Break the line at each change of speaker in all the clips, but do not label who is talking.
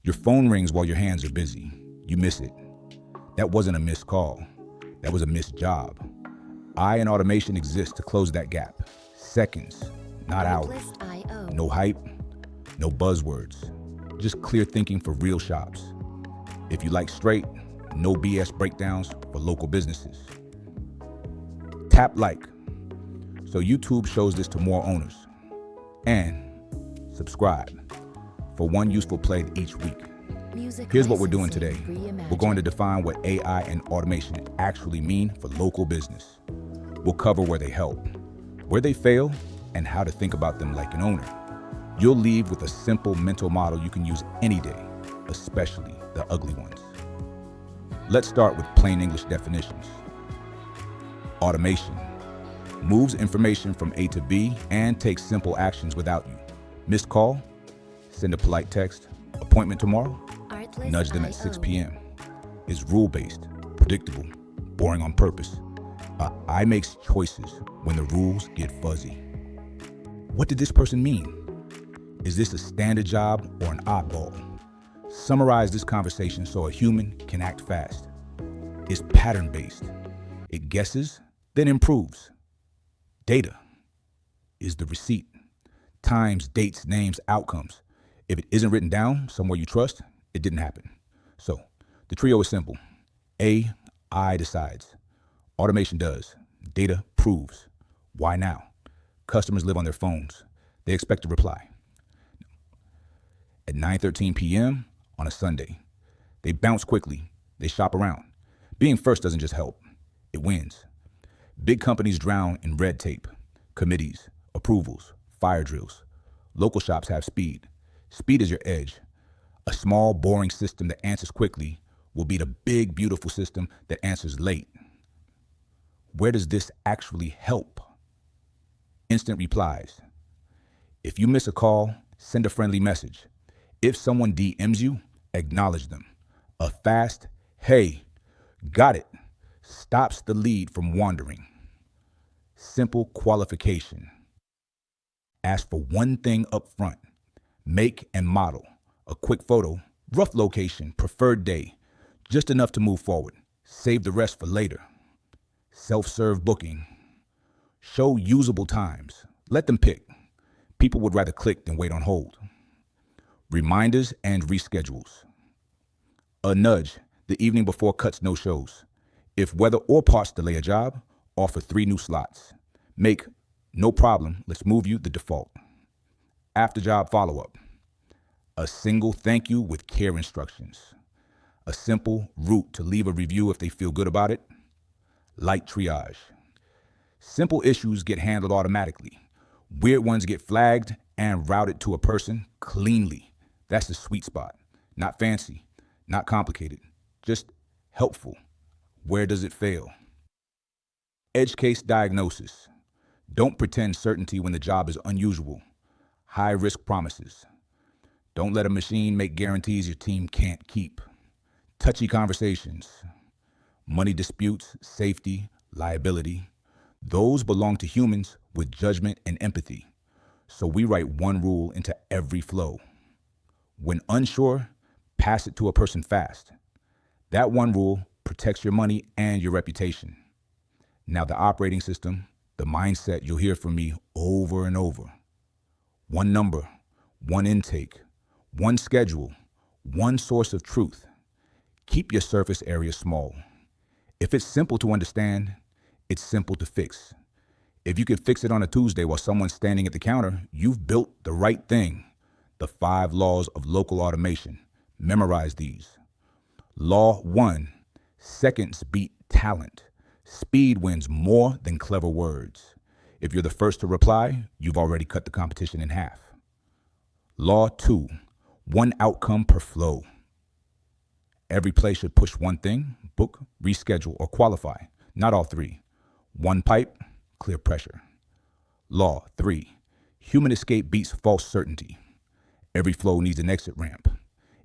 Your phone rings while your hands are busy. You miss it. That wasn't a missed call. That was a missed job. AI and automation exist to close that gap. Seconds, not hours. No hype, no buzzwords. Just clear thinking for real shops. If you like straight, no BS breakdowns for local businesses. Tap like so YouTube shows this to more owners. And subscribe for one useful play each week. Here's what we're doing today. We're going to define what AI and automation actually mean for local business. We'll cover where they help, where they fail, and how to think about them like an owner. You'll leave with a simple mental model you can use any day, especially the ugly ones. Let's start with plain English definitions. Automation moves information from A to B and takes simple actions without you. Missed call, send a polite text, appointment tomorrow, nudge them at 6 p.m. Is rule-based, predictable, boring on purpose. I makes choices when the rules get fuzzy. What did this person mean? Is this a standard job or an oddball? Summarize this conversation so a human can act fast. It's pattern-based. It guesses, then improves. Data is the receipt. Times, dates, names, outcomes. If it isn't written down somewhere you trust, it didn't happen. So, the trio is simple. AI decides. Automation does. Data proves. Why now? Customers live on their phones. They expect a reply. At 9:13 p.m. on a Sunday, they bounce quickly. They shop around. Being first doesn't just help. It wins. Big companies drown in red tape, committees, approvals, fire drills. Local shops have speed. Speed is your edge. A small, boring system that answers quickly will beat a big, beautiful system that answers late. Where does this actually help? Instant replies. If you miss a call, send a friendly message. If someone DMs you, acknowledge them. A fast, hey, got it, stops the lead from wandering. Simple qualification. Ask for one thing up front. Make and model. A quick photo, rough location, preferred day. Just enough to move forward. Save the rest for later. Self-serve booking. Show usable times. Let them pick. People would rather click than wait on hold. Reminders and reschedules. A nudge the evening before cuts no shows. If weather or parts delay a job, offer 3 new slots. Make no problem, let's move you the default. After job follow-up. A single thank you with care instructions. A simple route to leave a review if they feel good about it. Light triage. Simple issues get handled automatically. Weird ones get flagged and routed to a person cleanly. That's the sweet spot. Not fancy, not complicated, just helpful. Where does it fail? Edge case diagnosis. Don't pretend certainty when the job is unusual. High risk promises. Don't let a machine make guarantees your team can't keep. Touchy conversations. Money disputes, safety, liability. Those belong to humans with judgment and empathy. So we write one rule into every flow. When unsure, pass it to a person fast. That one rule protects your money and your reputation. Now the operating system, the mindset you'll hear from me over and over. One number, one intake, one schedule, one source of truth. Keep your surface area small. If it's simple to understand, it's simple to fix. If you can fix it on a Tuesday while someone's standing at the counter, you've built the right thing. The 5 laws of local automation. Memorize these. Law 1, seconds beat talent. Speed wins more than clever words. If you're the first to reply, you've already cut the competition in half. Law 2, one outcome per flow. Every play should push one thing, book, reschedule, or qualify, not all 3. One pipe, clear pressure. Law 3, human escape beats false certainty. Every flow needs an exit ramp.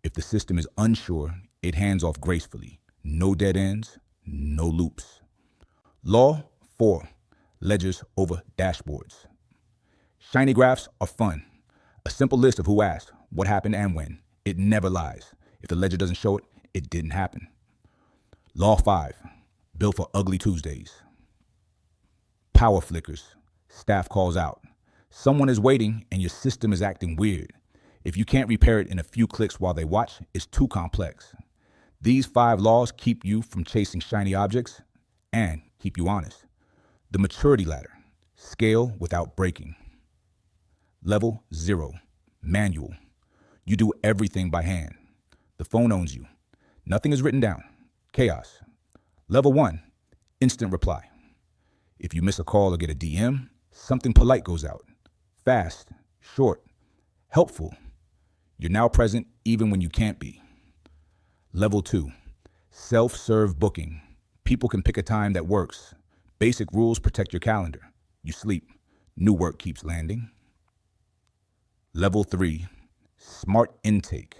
If the system is unsure, it hands off gracefully. No dead ends, no loops. Law 4, ledgers over dashboards. Shiny graphs are fun. A simple list of who asked, what happened, and when. It never lies. If the ledger doesn't show it, it didn't happen. Law 5. Bill for ugly Tuesdays. Power flickers. Staff calls out. Someone is waiting and your system is acting weird. If you can't repair it in a few clicks while they watch, it's too complex. These 5 laws keep you from chasing shiny objects and keep you honest. The maturity ladder. Scale without breaking. Level 0. Manual. You do everything by hand. The phone owns you. Nothing is written down. Chaos. Level 1. Instant reply. If you miss a call or get a DM, something polite goes out. Fast, short, helpful. You're now present even when you can't be. Level 2. Self-serve booking. People can pick a time that works. Basic rules protect your calendar. You sleep. New work keeps landing. Level 3. Smart intake.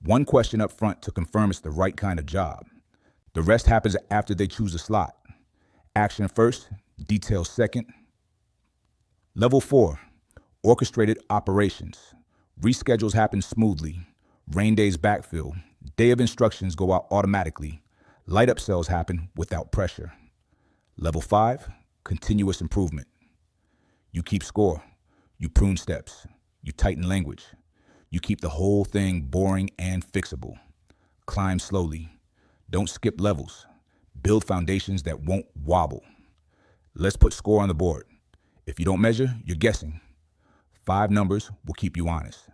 One question up front to confirm it's the right kind of job. The rest happens after they choose a slot. Action first, details second. Level 4. Orchestrated operations. Reschedules happen smoothly. Rain days backfill. Day of instructions go out automatically. Light up cells happen without pressure. Level 5. Continuous improvement. You keep score. You prune steps. You tighten language. You keep the whole thing boring and fixable. Climb slowly. Don't skip levels. Build foundations that won't wobble. Let's put score on the board. If you don't measure, you're guessing. 5 numbers will keep you honest.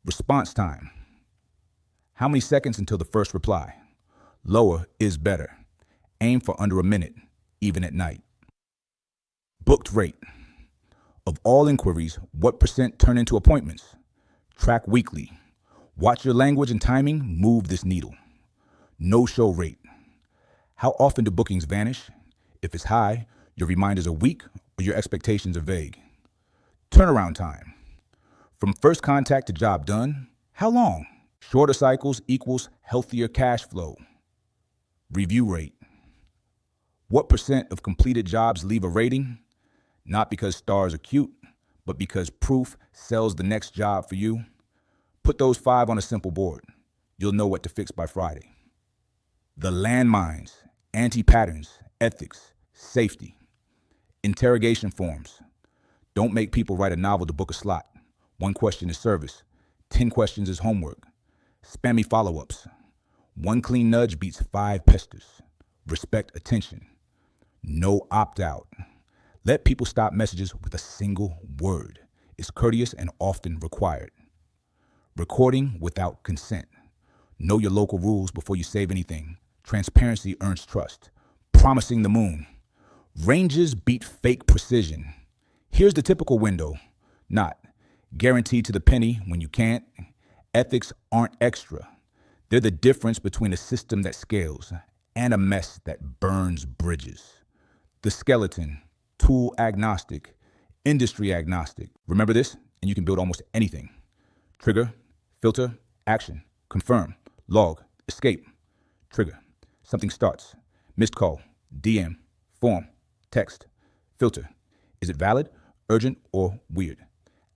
Response time. How many seconds until the first reply? Lower is better. Aim for under a minute, even at night. Booked rate. Of all inquiries, what % turn into appointments? Track weekly. Watch your language and timing move this needle. No-show rate. How often do bookings vanish? If it's high, your reminders are weak or your expectations are vague. Turnaround time. From first contact to job done, how long? Shorter cycles equals healthier cash flow. Review rate. What % of completed jobs leave a rating? Not because stars are cute, but because proof sells the next job for you. Put those 5 on a simple board. You'll know what to fix by Friday. The landmines, anti-patterns, ethics, safety. Interrogation forms. Don't make people write a novel to book a slot. 1 question is service. 10 questions is homework. Spammy follow-ups. 1 clean nudge beats 5 pesters. Respect attention. No opt-out. Let people stop messages with a single word. It's courteous and often required. Recording without consent. Know your local rules before you save anything. Transparency earns trust. Promising the moon. Ranges beat fake precision. Here's the typical window. Not guaranteed to the penny when you can't. Ethics aren't extra. They're the difference between a system that scales and a mess that burns bridges. The skeleton. Tool agnostic, industry agnostic. Remember this, and you can build almost anything. Trigger, filter, action, confirm, log, escape, trigger. Something starts. Missed call, DM, form, text, filter. Is it valid, urgent, or weird?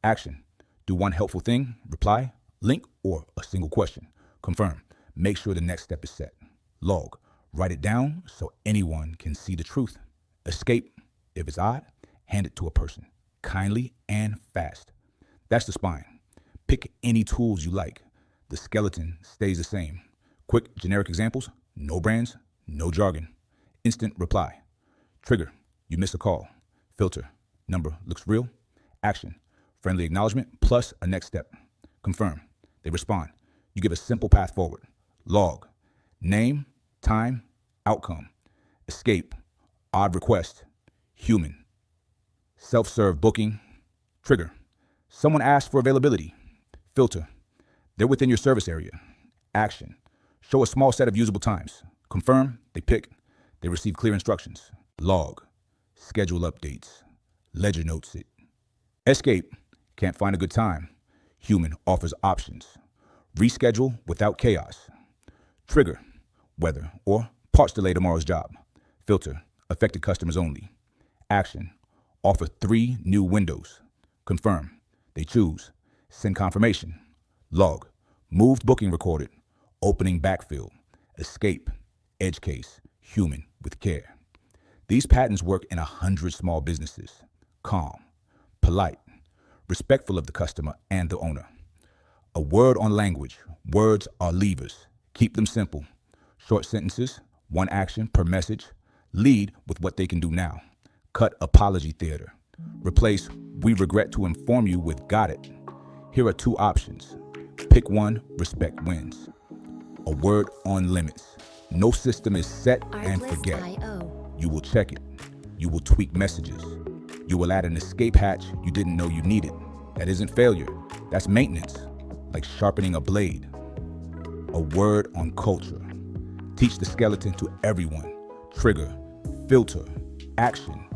Action. Do 1 helpful thing, reply, link, or a single question. Confirm. Make sure the next step is set. Log. Write it down so anyone can see the truth. Escape. If it's odd, hand it to a person, kindly and fast. That's the spine. Pick any tools you like. The skeleton stays the same. Quick, generic examples, no brands, no jargon. Instant reply. Trigger, you miss a call. Filter, number looks real. Action, friendly acknowledgement plus a next step. Confirm, they respond. You give a simple path forward. Log, name, time, outcome. Escape, odd request. Human. Self-serve booking. Trigger. Someone asked for availability. Filter. They're within your service area. Action. Show a small set of usable times. Confirm. They pick. They receive clear instructions. Log. Schedule updates. Ledger notes it. Escape. Can't find a good time. Human offers options. Reschedule without chaos. Trigger. Weather or parts delay tomorrow's job. Filter. Affected customers only. Action. Offer 3 new windows. Confirm. They choose. Send confirmation. Log, moved booking recorded, opening backfill, escape, edge case, human with care. These patterns work in 100 small businesses. Calm, polite, respectful of the customer and the owner. A word on language. Words are levers. Keep them simple. Short sentences, one action per message. Lead with what they can do now. Cut apology theater. Replace "we regret to inform you" with "got it." Here are two options. Pick one, respect wins. A word on limits. No system is set and forget. You will check it. You will tweak messages. You will add an escape hatch you didn't know you needed. That isn't failure. That's maintenance, like sharpening a blade. A word on culture. Teach the skeleton to everyone. Trigger, filter, action.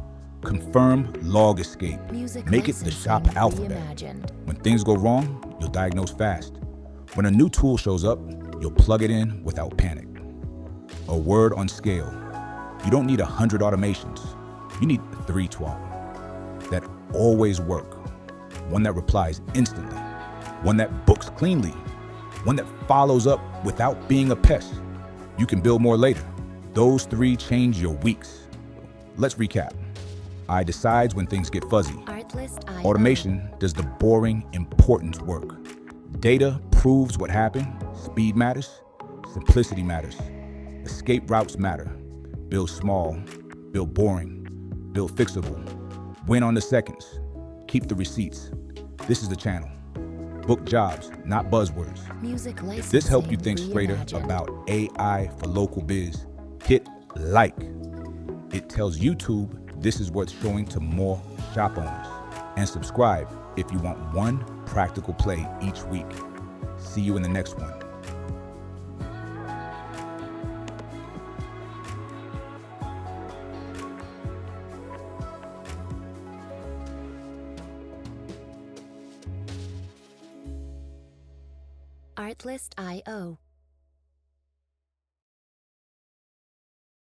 Confirm, log, escape. Make it the shop alphabet. When things go wrong, you'll diagnose fast. When a new tool shows up, you'll plug it in without panic. A word on scale. You don't need 100 automations. You need 312 that always work. One that replies instantly. One that books cleanly. One that follows up without being a pest. You can build more later. Those 3 change your weeks. Let's recap. I decides when things get fuzzy. Automation does the boring, important work. Data proves what happened. Speed matters. Simplicity matters. Escape routes matter. Build small. Build boring. Build fixable. Win on the seconds. Keep the receipts. This is the channel. Book jobs, not buzzwords. If this helped you think straighter about AI for local biz, hit like. It tells YouTube this is worth showing to more shop owners. And subscribe if you want one practical play each week. See you in the next one.
Artlist.io